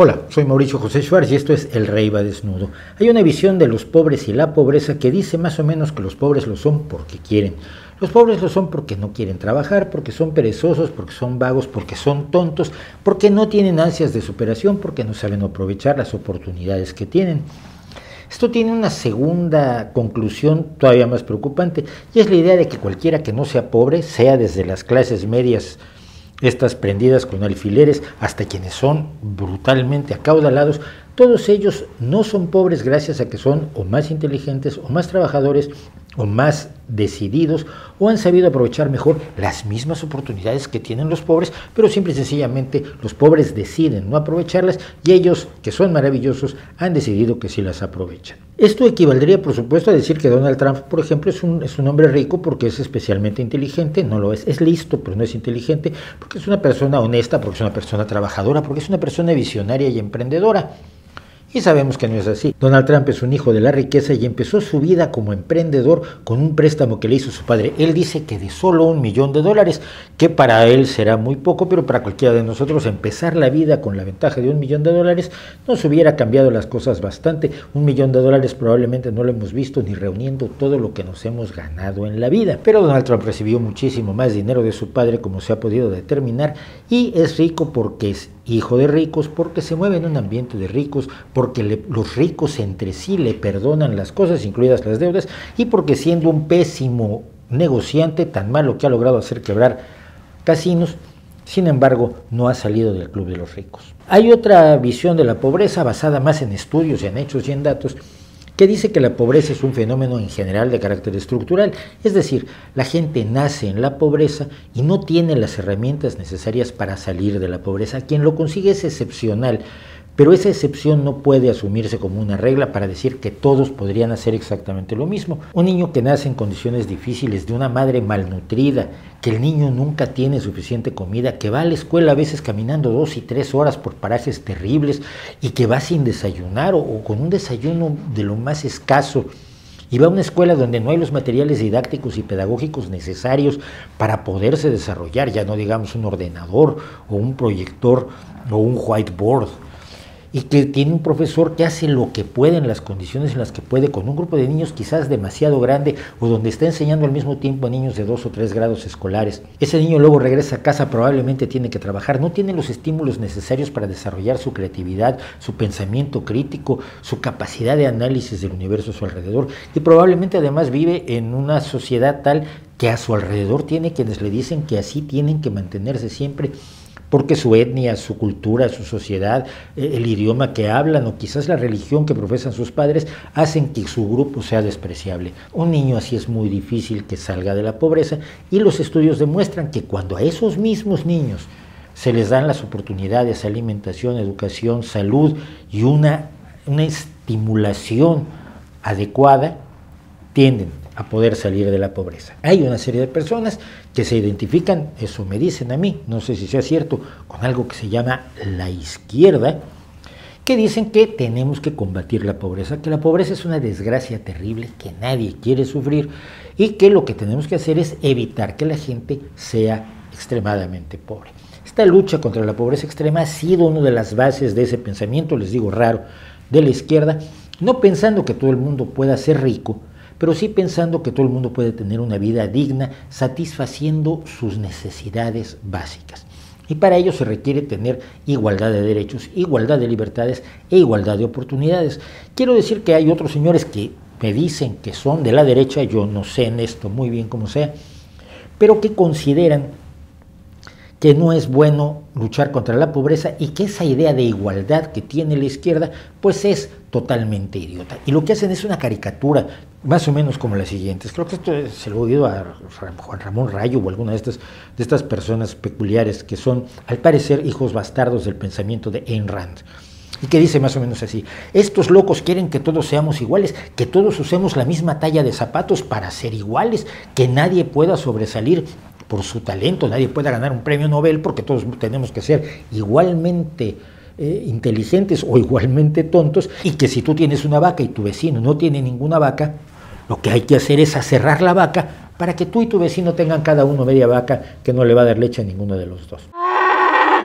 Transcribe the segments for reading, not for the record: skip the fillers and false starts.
Hola, soy Mauricio José Schwartz y esto es El Rey va desnudo. Hay una visión de los pobres y la pobreza que dice más o menos que los pobres lo son porque quieren. Los pobres lo son porque no quieren trabajar, porque son perezosos, porque son vagos, porque son tontos, porque no tienen ansias de superación, porque no saben aprovechar las oportunidades que tienen. Esto tiene una segunda conclusión todavía más preocupante, y es la idea de que cualquiera que no sea pobre, sea desde las clases medias, estas prendidas con alfileres, hasta quienes son brutalmente acaudalados, todos ellos no son pobres gracias a que son o más inteligentes, o más trabajadores, o más decididos, o han sabido aprovechar mejor las mismas oportunidades que tienen los pobres, pero simple y sencillamente los pobres deciden no aprovecharlas y ellos, que son maravillosos, han decidido que sí las aprovechan. Esto equivaldría, por supuesto, a decir que Donald Trump, por ejemplo, es un hombre rico porque es especialmente inteligente. No lo es listo, pero no es inteligente, porque es una persona honesta, porque es una persona trabajadora, porque es una persona visionaria y emprendedora. Y sabemos que no es así. Donald Trump es un hijo de la riqueza y empezó su vida como emprendedor con un préstamo que le hizo su padre. Él dice que de solo $1 millón, que para él será muy poco, pero para cualquiera de nosotros empezar la vida con la ventaja de $1 millón nos hubiera cambiado las cosas bastante. $1 millón probablemente no lo hemos visto ni reuniendo todo lo que nos hemos ganado en la vida. Pero Donald Trump recibió muchísimo más dinero de su padre, como se ha podido determinar, y es rico porque es hijo de ricos, porque se mueve en un ambiente de ricos, porque los ricos entre sí le perdonan las cosas, incluidas las deudas, y porque siendo un pésimo negociante, tan malo que ha logrado hacer quebrar casinos, sin embargo, no ha salido del club de los ricos. Hay otra visión de la pobreza basada más en estudios, en hechos y en datos, que dice que la pobreza es un fenómeno en general de carácter estructural, es decir, la gente nace en la pobreza y no tiene las herramientas necesarias para salir de la pobreza. Quien lo consigue es excepcional, pero esa excepción no puede asumirse como una regla para decir que todos podrían hacer exactamente lo mismo. Un niño que nace en condiciones difíciles, de una madre malnutrida, que el niño nunca tiene suficiente comida, que va a la escuela a veces caminando 2 y 3 horas por parajes terribles y que va sin desayunar o con un desayuno de lo más escaso, y va a una escuela donde no hay los materiales didácticos y pedagógicos necesarios para poderse desarrollar, ya no digamos un ordenador o un proyector o un whiteboard, y que tiene un profesor que hace lo que puede en las condiciones en las que puede, con un grupo de niños quizás demasiado grande, o donde está enseñando al mismo tiempo a niños de 2 o 3 grados escolares. Ese niño luego regresa a casa, probablemente tiene que trabajar, no tiene los estímulos necesarios para desarrollar su creatividad, su pensamiento crítico, su capacidad de análisis del universo a su alrededor, y probablemente además vive en una sociedad tal que a su alrededor tiene quienes le dicen que así tienen que mantenerse siempre, porque su etnia, su cultura, su sociedad, el idioma que hablan o quizás la religión que profesan sus padres hacen que su grupo sea despreciable. Un niño así es muy difícil que salga de la pobreza, y los estudios demuestran que cuando a esos mismos niños se les dan las oportunidades, alimentación, educación, salud y una estimulación adecuada, tienden a poder salir de la pobreza. Hay una serie de personas que se identifican, eso me dicen a mí, no sé si sea cierto, con algo que se llama la izquierda, que dicen que tenemos que combatir la pobreza, que la pobreza es una desgracia terrible que nadie quiere sufrir, y que lo que tenemos que hacer es evitar que la gente sea extremadamente pobre. Esta lucha contra la pobreza extrema ha sido una de las bases de ese pensamiento, les digo raro, de la izquierda, no pensando que todo el mundo pueda ser rico, pero sí pensando que todo el mundo puede tener una vida digna, satisfaciendo sus necesidades básicas. Y para ello se requiere tener igualdad de derechos, igualdad de libertades e igualdad de oportunidades. Quiero decir que hay otros señores que me dicen que son de la derecha, yo no sé en esto muy bien cómo sea, pero que consideran que no es bueno luchar contra la pobreza y que esa idea de igualdad que tiene la izquierda pues es totalmente idiota. Y lo que hacen es una caricatura más o menos como las siguientes. Creo que esto se lo he oído a Juan Ramón Rayo o alguna de estas personas peculiares que son al parecer hijos bastardos del pensamiento de Ayn Rand. Y que dice más o menos así: estos locos quieren que todos seamos iguales, que todos usemos la misma talla de zapatos para ser iguales, que nadie pueda sobresalir por su talento, nadie pueda ganar un premio Nobel porque todos tenemos que ser igualmente inteligentes o igualmente tontos, y que si tú tienes una vaca y tu vecino no tiene ninguna vaca, lo que hay que hacer es aserrar la vaca para que tú y tu vecino tengan cada uno media vaca que no le va a dar leche a ninguno de los dos.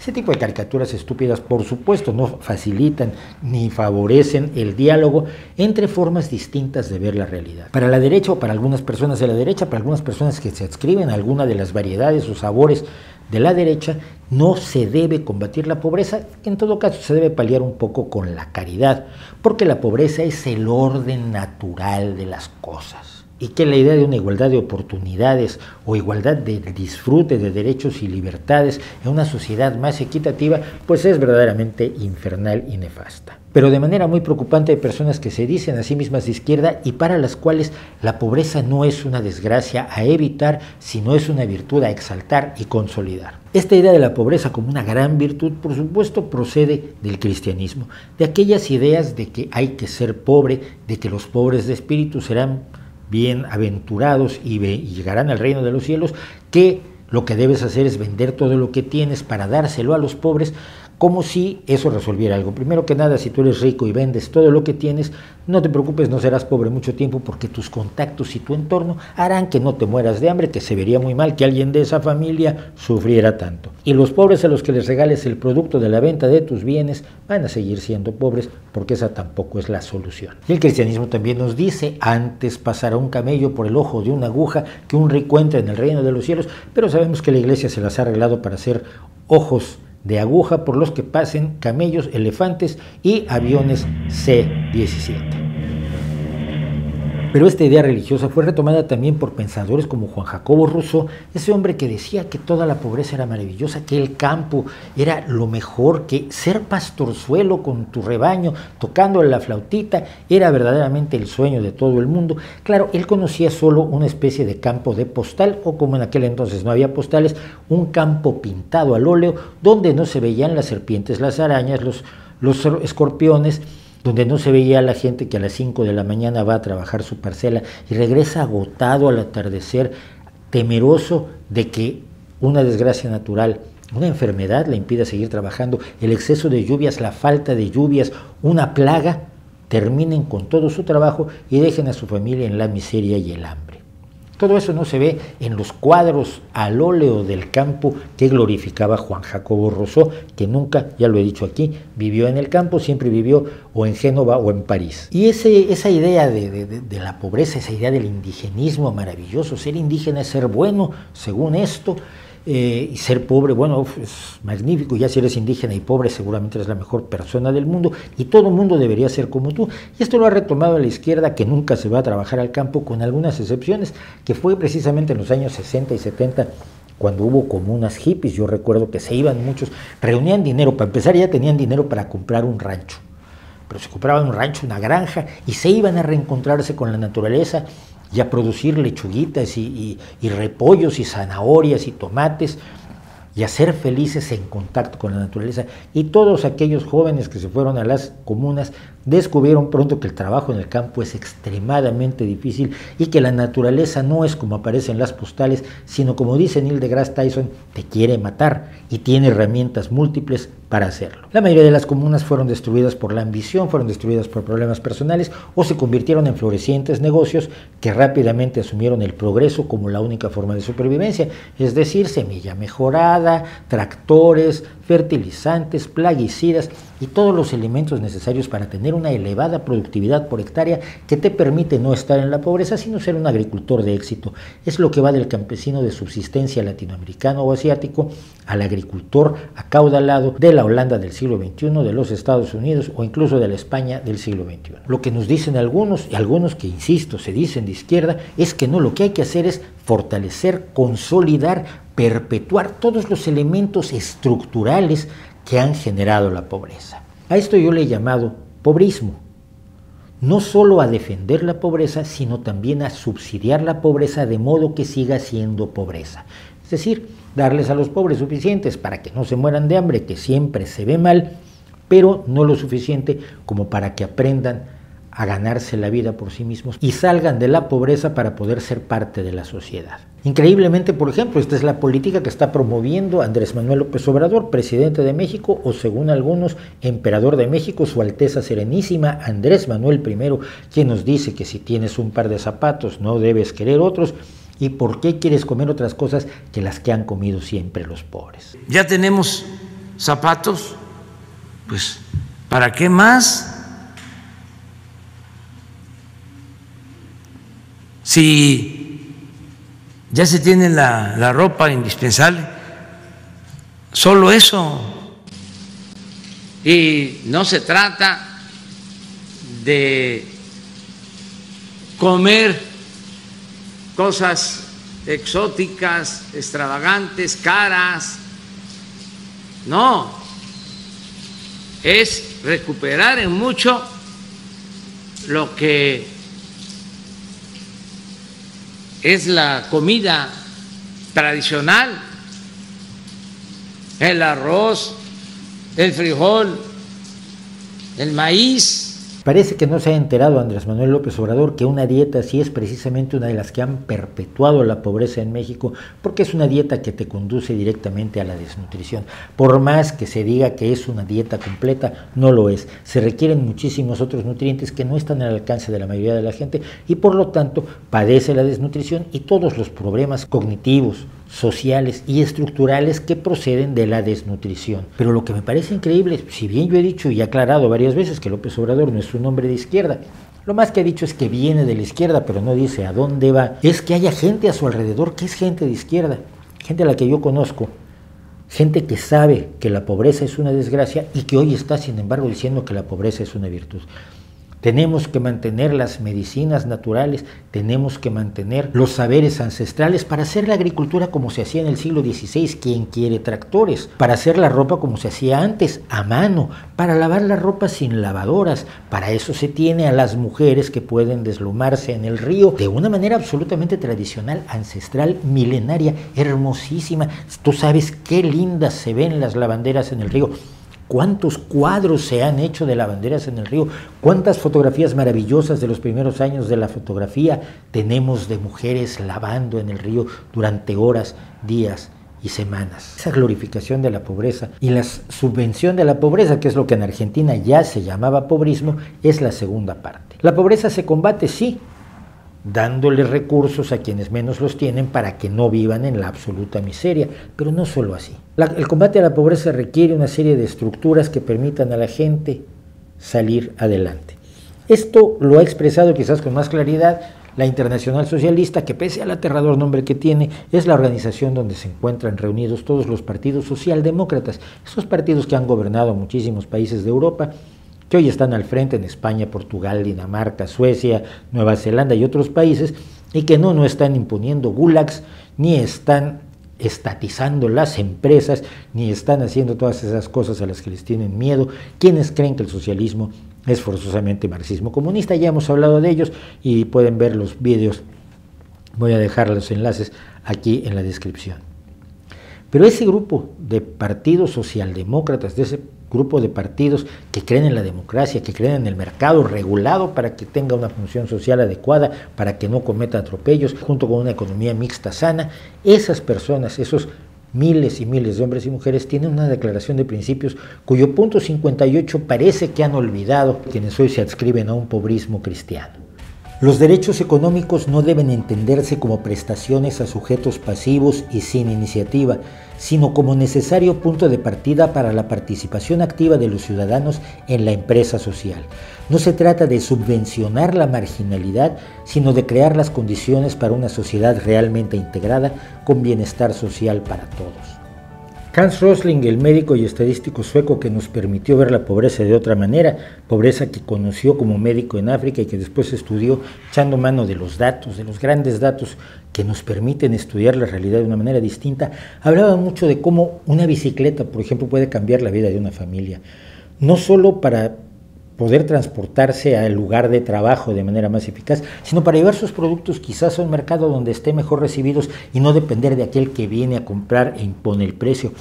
Ese tipo de caricaturas estúpidas, por supuesto, no facilitan ni favorecen el diálogo entre formas distintas de ver la realidad. Para la derecha o para algunas personas de la derecha, para algunas personas que se adscriben a alguna de las variedades o sabores de la derecha, no se debe combatir la pobreza, que en todo caso se debe paliar un poco con la caridad, porque la pobreza es el orden natural de las cosas. Y que la idea de una igualdad de oportunidades o igualdad de disfrute de derechos y libertades en una sociedad más equitativa, pues es verdaderamente infernal y nefasta. Pero de manera muy preocupante hay personas que se dicen a sí mismas de izquierda y para las cuales la pobreza no es una desgracia a evitar, sino es una virtud a exaltar y consolidar. Esta idea de la pobreza como una gran virtud, por supuesto, procede del cristianismo, de aquellas ideas de que hay que ser pobre, de que los pobres de espíritu serán bienaventurados y llegarán al reino de los cielos, que lo que debes hacer es vender todo lo que tienes para dárselo a los pobres, como si eso resolviera algo. Primero que nada, si tú eres rico y vendes todo lo que tienes, no te preocupes, no serás pobre mucho tiempo porque tus contactos y tu entorno harán que no te mueras de hambre, que se vería muy mal que alguien de esa familia sufriera tanto. Y los pobres a los que les regales el producto de la venta de tus bienes van a seguir siendo pobres porque esa tampoco es la solución. Y el cristianismo también nos dice, antes pasará un camello por el ojo de una aguja que un rico entre en el reino de los cielos, pero sabemos que la iglesia se las ha arreglado para hacer ojos de aguja por los que pasen camellos, elefantes y aviones C-17. Pero esta idea religiosa fue retomada también por pensadores como Juan Jacobo Rousseau, ese hombre que decía que toda la pobreza era maravillosa, que el campo era lo mejor, que ser pastorzuelo con tu rebaño, tocándole la flautita, era verdaderamente el sueño de todo el mundo. Claro, él conocía solo una especie de campo de postal, o como en aquel entonces no había postales, un campo pintado al óleo, donde no se veían las serpientes, las arañas, los escorpiones, donde no se veía a la gente que a las 5 de la mañana va a trabajar su parcela y regresa agotado al atardecer, temeroso de que una desgracia natural, una enfermedad le impida seguir trabajando, el exceso de lluvias, la falta de lluvias, una plaga, terminen con todo su trabajo y dejen a su familia en la miseria y el hambre. Todo eso no se ve en los cuadros al óleo del campo que glorificaba Juan Jacobo Rousseau, que nunca, ya lo he dicho aquí, vivió en el campo, siempre vivió o en Génova o en París. Y esa idea de la pobreza, esa idea del indigenismo maravilloso, ser indígena es ser bueno, según esto, y ser pobre, bueno, es magnífico, ya si eres indígena y pobre seguramente eres la mejor persona del mundo y todo el mundo debería ser como tú. Y esto lo ha retomado la izquierda, que nunca se va a trabajar al campo, con algunas excepciones, que fue precisamente en los años 60 y 70 cuando hubo comunas hippies. Yo recuerdo que se iban muchos, reunían dinero, para empezar ya tenían dinero para comprar un rancho, pero se compraban un rancho, una granja, y se iban a reencontrarse con la naturaleza y a producir lechuguitas y repollos y zanahorias y tomates y a ser felices en contacto con la naturaleza. Y todos aquellos jóvenes que se fueron a las comunas descubrieron pronto que el trabajo en el campo es extremadamente difícil y que la naturaleza no es como aparece en las postales, sino como dice Neil deGrasse Tyson, te quiere matar y tiene herramientas múltiples para hacerlo. La mayoría de las comunas fueron destruidas por la ambición, fueron destruidas por problemas personales o se convirtieron en florecientes negocios que rápidamente asumieron el progreso como la única forma de supervivencia, es decir, semilla mejorada, tractores, fertilizantes, plaguicidas y todos los elementos necesarios para tener una elevada productividad por hectárea que te permite no estar en la pobreza, sino ser un agricultor de éxito. Es lo que va del campesino de subsistencia latinoamericano o asiático al agricultor acaudalado de la Holanda del siglo XXI, de los Estados Unidos o incluso de la España del siglo XXI. Lo que nos dicen algunos, y algunos que, insisto, se dicen de izquierda, es que no, lo que hay que hacer es fortalecer, consolidar, perpetuar todos los elementos estructurales que han generado la pobreza. A esto yo le he llamado pobrismo. No solo a defender la pobreza, sino también a subsidiar la pobreza de modo que siga siendo pobreza. Es decir, darles a los pobres suficientes para que no se mueran de hambre, que siempre se ve mal, pero no lo suficiente como para que aprendan a ganarse la vida por sí mismos y salgan de la pobreza para poder ser parte de la sociedad. Increíblemente, por ejemplo, esta es la política que está promoviendo Andrés Manuel López Obrador, presidente de México, o según algunos, emperador de México, Su Alteza Serenísima Andrés Manuel I, quien nos dice que si tienes un par de zapatos no debes querer otros, y por qué quieres comer otras cosas que las que han comido siempre los pobres. Ya tenemos zapatos, pues ¿para qué más? Si ya se tiene la ropa indispensable, solo eso. Y no se trata de comer cosas exóticas, extravagantes, caras. No, es recuperar en mucho lo que es la comida tradicional, el arroz, el frijol, el maíz. Parece que no se ha enterado Andrés Manuel López Obrador que una dieta así es precisamente una de las que han perpetuado la pobreza en México, porque es una dieta que te conduce directamente a la desnutrición. Por más que se diga que es una dieta completa, no lo es. Se requieren muchísimos otros nutrientes que no están al alcance de la mayoría de la gente y por lo tanto padece la desnutrición y todos los problemas cognitivos, sociales y estructurales que proceden de la desnutrición. Pero lo que me parece increíble, si bien yo he dicho y aclarado varias veces que López Obrador no es un hombre de izquierda, lo más que ha dicho es que viene de la izquierda, pero no dice a dónde va, es que haya gente a su alrededor que es gente de izquierda, gente a la que yo conozco, gente que sabe que la pobreza es una desgracia y que hoy está, sin embargo, diciendo que la pobreza es una virtud. Tenemos que mantener las medicinas naturales, tenemos que mantener los saberes ancestrales para hacer la agricultura como se hacía en el siglo XVI, quien quiere tractores, para hacer la ropa como se hacía antes, a mano, para lavar la ropa sin lavadoras. Para eso se tiene a las mujeres que pueden deslomarse en el río de una manera absolutamente tradicional, ancestral, milenaria, hermosísima. Tú sabes qué lindas se ven las lavanderas en el río. ¿Cuántos cuadros se han hecho de lavanderas en el río? ¿Cuántas fotografías maravillosas de los primeros años de la fotografía tenemos de mujeres lavando en el río durante horas, días y semanas? Esa glorificación de la pobreza y la subvención de la pobreza, que es lo que en Argentina ya se llamaba pobrismo, es la segunda parte. La pobreza se combate, sí, dándole recursos a quienes menos los tienen para que no vivan en la absoluta miseria, pero no solo así. El combate a la pobreza requiere una serie de estructuras que permitan a la gente salir adelante. Esto lo ha expresado quizás con más claridad la Internacional Socialista, que pese al aterrador nombre que tiene, es la organización donde se encuentran reunidos todos los partidos socialdemócratas, esos partidos que han gobernado muchísimos países de Europa, que hoy están al frente en España, Portugal, Dinamarca, Suecia, Nueva Zelanda y otros países, y que no están imponiendo gulags, ni están estatizando las empresas, ni están haciendo todas esas cosas a las que les tienen miedo, quienes creen que el socialismo es forzosamente marxismo comunista. Ya hemos hablado de ellos y pueden ver los vídeos, voy a dejar los enlaces aquí en la descripción. Pero ese grupo de partidos socialdemócratas, de ese grupo de partidos que creen en la democracia, que creen en el mercado regulado para que tenga una función social adecuada, para que no cometa atropellos, junto con una economía mixta sana, esas personas, esos miles y miles de hombres y mujeres tienen una declaración de principios cuyo punto 58 parece que han olvidado quienes hoy se adscriben a un pobrismo cristiano. Los derechos económicos no deben entenderse como prestaciones a sujetos pasivos y sin iniciativa, sino como necesario punto de partida para la participación activa de los ciudadanos en la empresa social. No se trata de subvencionar la marginalidad, sino de crear las condiciones para una sociedad realmente integrada con bienestar social para todos. Hans Rosling, el médico y estadístico sueco que nos permitió ver la pobreza de otra manera, pobreza que conoció como médico en África y que después estudió echando mano de los datos, de los grandes datos que nos permiten estudiar la realidad de una manera distinta, hablaba mucho de cómo una bicicleta, por ejemplo, puede cambiar la vida de una familia, no solo para poder transportarse al lugar de trabajo de manera más eficaz, sino para llevar sus productos quizás a un mercado donde esté mejor recibidos y no depender de aquel que viene a comprar e impone el precio,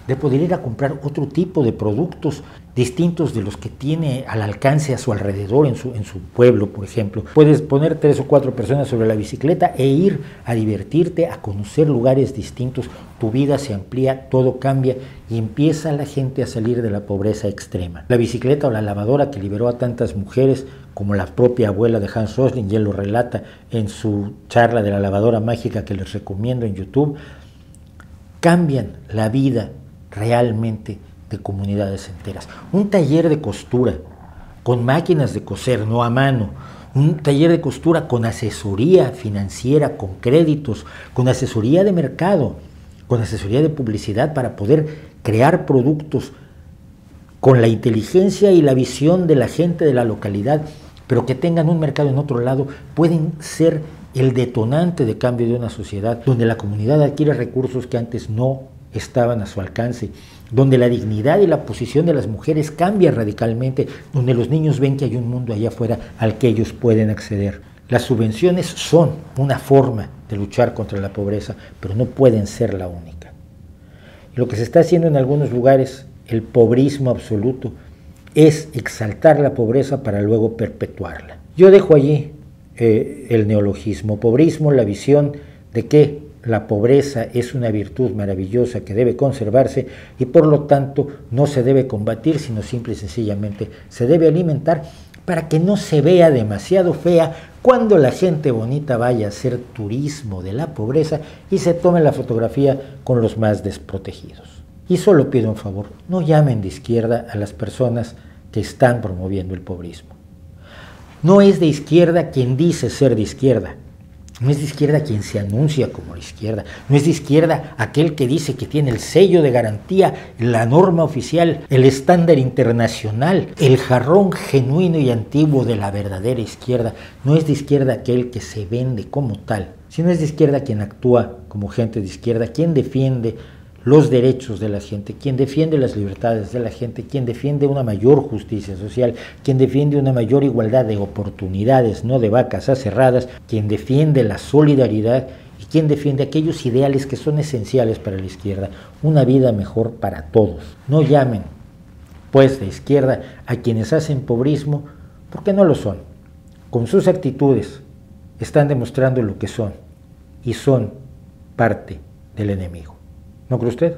de poder ir a comprar otro tipo de productos distintos de los que tiene al alcance a su alrededor en su pueblo, por ejemplo. Puedes poner 3 o 4 personas sobre la bicicleta e ir a divertirte, a conocer lugares distintos, tu vida se amplía, todo cambia y empieza la gente a salir de la pobreza extrema. La bicicleta o la lavadora que liberó a tantas mujeres, como la propia abuela de Hans Rosling, y él lo relata en su charla de la lavadora mágica que les recomiendo en YouTube, cambian la vida realmente de comunidades enteras. Un taller de costura con máquinas de coser, no a mano, un taller de costura con asesoría financiera, con créditos, con asesoría de mercado, con asesoría de publicidad para poder crear productos con la inteligencia y la visión de la gente de la localidad, pero que tengan un mercado en otro lado, pueden ser el detonante de cambio de una sociedad donde la comunidad adquiere recursos que antes no estaban a su alcance, donde la dignidad y la posición de las mujeres cambia radicalmente, donde los niños ven que hay un mundo allá afuera al que ellos pueden acceder. Las subvenciones son una forma de luchar contra la pobreza, pero no pueden ser la única. Y lo que se está haciendo en algunos lugares, el pobrismo absoluto, es exaltar la pobreza para luego perpetuarla. Yo dejo allí el neologismo pobrismo, la visión de que la pobreza es una virtud maravillosa que debe conservarse y por lo tanto no se debe combatir, sino simple y sencillamente se debe alimentar para que no se vea demasiado fea cuando la gente bonita vaya a hacer turismo de la pobreza y se tome la fotografía con los más desprotegidos. Y solo pido un favor, no llamen de izquierda a las personas que están promoviendo el pobrismo. No es de izquierda quien dice ser de izquierda. No es de izquierda quien se anuncia como de izquierda, no es de izquierda aquel que dice que tiene el sello de garantía, la norma oficial, el estándar internacional, el jarrón genuino y antiguo de la verdadera izquierda. No es de izquierda aquel que se vende como tal, sino es de izquierda quien actúa como gente de izquierda, quien defiende los derechos de la gente, quien defiende las libertades de la gente, quien defiende una mayor justicia social, quien defiende una mayor igualdad de oportunidades, no de vacas aserradas, quien defiende la solidaridad y quien defiende aquellos ideales que son esenciales para la izquierda, una vida mejor para todos. No llamen, pues, de izquierda a quienes hacen pobrismo, porque no lo son. Con sus actitudes están demostrando lo que son, y son parte del enemigo. ¿No cree usted?